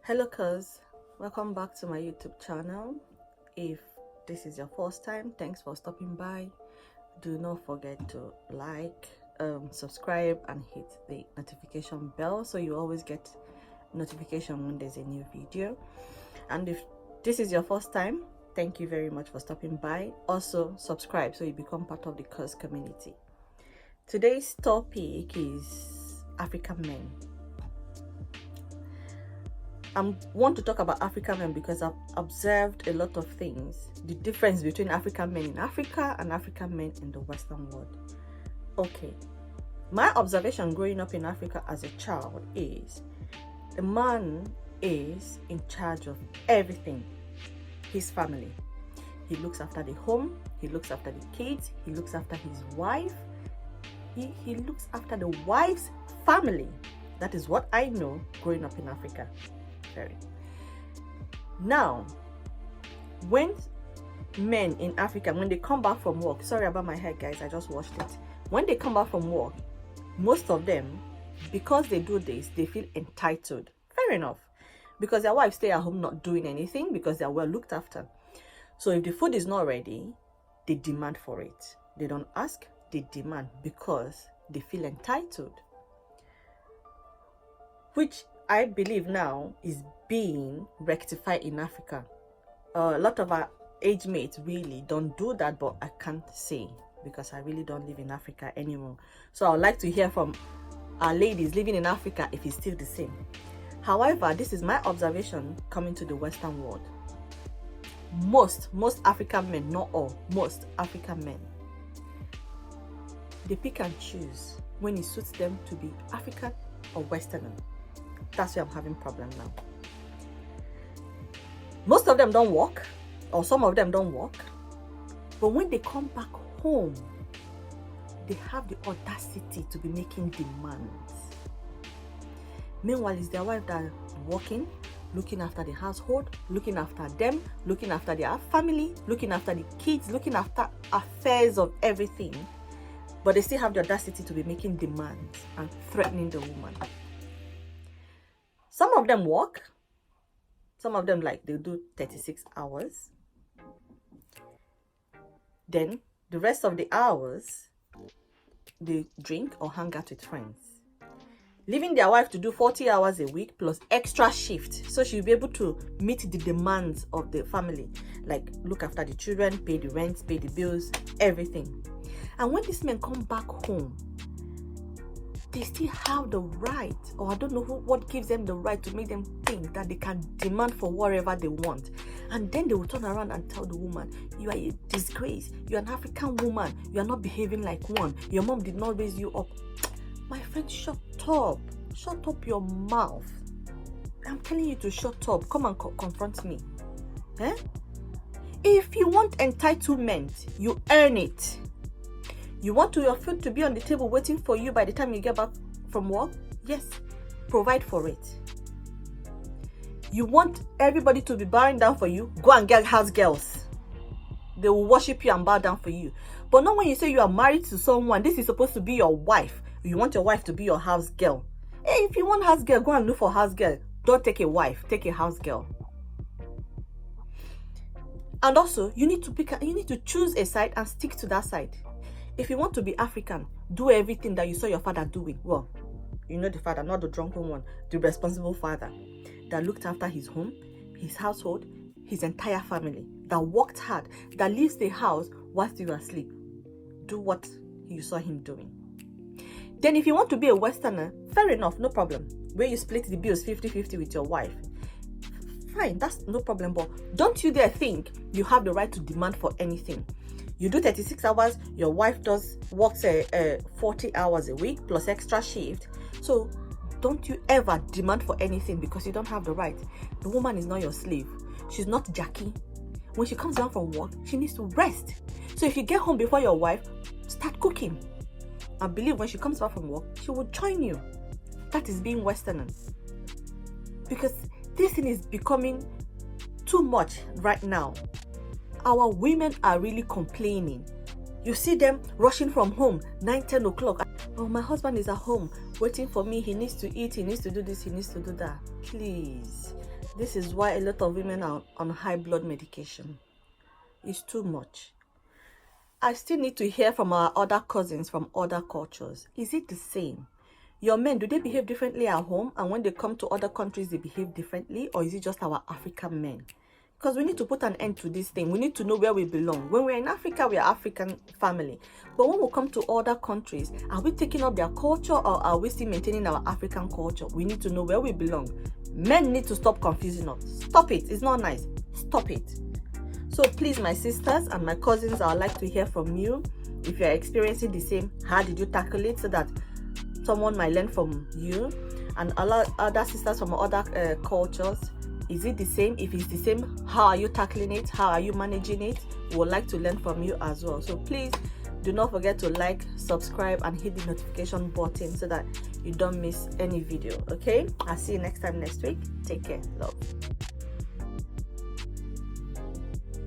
Hello cuz, welcome back to my YouTube channel. If this is your first time, thanks for stopping by. Do not forget to like, subscribe and hit the notification bell so you always get notification when there's a new video. And if this is your first time, thank you very much for stopping by. Also subscribe so you become part of the cuz community. Today's topic is African men. I want to talk about African men because I've observed a lot of things, the difference between African men in Africa and African men in the Western world. Okay, my observation growing up in Africa as a child is a man is in charge of everything. His family. He looks after the home, he looks after the kids, he looks after his wife, he looks after the wife's family. That is what I know growing up in Africa. Now, when men in Africa, when they come back from work, sorry about my hair guys, I just washed it. When they come back from work, most of them, because they do this, they feel entitled. Fair enough, because their wives stay at home not doing anything because they're well looked after. So if the food is not ready, they demand for it. They don't ask, they demand because they feel entitled, which I believe now is being rectified in Africa. A lot of our age mates really don't do that, but I can't say because I really don't live in Africa anymore. So I would like to hear from our ladies living in Africa if it's still the same. However, this is my observation coming to the Western world. Most African men, not all, most African men, they pick and choose when it suits them to be African or Westerner. That's where I'm having problem now. Most of them don't work, or some of them don't work, but when they come back home, they have the audacity to be making demands. Meanwhile, it's their wife that are working, looking after the household, looking after them, looking after their family, looking after the kids, looking after affairs of everything, but they still have the audacity to be making demands and threatening the woman. Some of them work. Some of them, like, they do 36 hours. Then the rest of the hours, they drink or hang out with friends. Leaving their wife to do 40 hours a week plus extra shift. So she'll be able to meet the demands of the family. Like, look after the children, pay the rent, pay the bills, everything. And when these men come back home, they still have the right, or I don't know what gives them the right to make them think that they can demand for whatever they want. And then they will turn around and tell the woman, you are a disgrace, you're an African woman, you are not behaving like one, your mom did not raise you up. My friend, shut up your mouth. I'm telling you to shut up. Come and confront me. If you want entitlement, you earn it. You want your food to be on the table waiting for you by the time you get back from work? Yes, provide for it. You want everybody to be bowing down for you? Go and get house girls. They will worship you and bow down for you. But not when you say you are married to someone. This is supposed to be your wife. You want your wife to be your house girl. Hey, if you want house girl, go and look for house girl. Don't take a wife, take a house girl. And also, you need to choose a side and stick to that side. If you want to be African, do everything that you saw your father doing. Well, you know the father, not the drunken one, the responsible father that looked after his home, his household, his entire family, that worked hard, that leaves the house whilst you are asleep. Do what you saw him doing. Then if you want to be a Westerner, fair enough, no problem. Where you split the bills 50-50 with your wife. Fine, that's no problem, but don't you dare think you have the right to demand for anything. You do 36 hours, your wife works 40 hours a week plus extra shift. So don't you ever demand for anything because you don't have the right. The woman is not your slave. She's not Jackie. When she comes down from work, she needs to rest. So if you get home before your wife, start cooking. I believe when she comes back from work, she will join you. That is being Westerner. Because this thing is becoming too much right now. Our women are really complaining. You see them rushing from home 9-10 o'clock. Oh, my husband is at home waiting for me. He needs to eat. He needs to do this. He needs to do that. Please. This is why a lot of women are on high blood medication. It's too much. I still need to hear from our other cousins from other cultures. Is it the same? Your men, do they behave differently at home? And when they come to other countries, they behave differently? Or is it just our African men? Because we need to put an end to this thing. We need to know where we belong. When we're in Africa, we are African family. But when we come to other countries, are we taking up their culture or are we still maintaining our African culture? We need to know where we belong. Men need to stop confusing us. Stop it. It's not nice. Stop it. So please, my sisters and my cousins, I would like to hear from you. If you're experiencing the same, how did you tackle it so that someone might learn from you? And other sisters from other cultures, is it the same? If it's the same, how are you tackling it? How are you managing it? We would like to learn from you as well. So please do not forget to like, subscribe, and hit the notification button so that you don't miss any video. Okay, I'll see you next time next week. Take care. Love.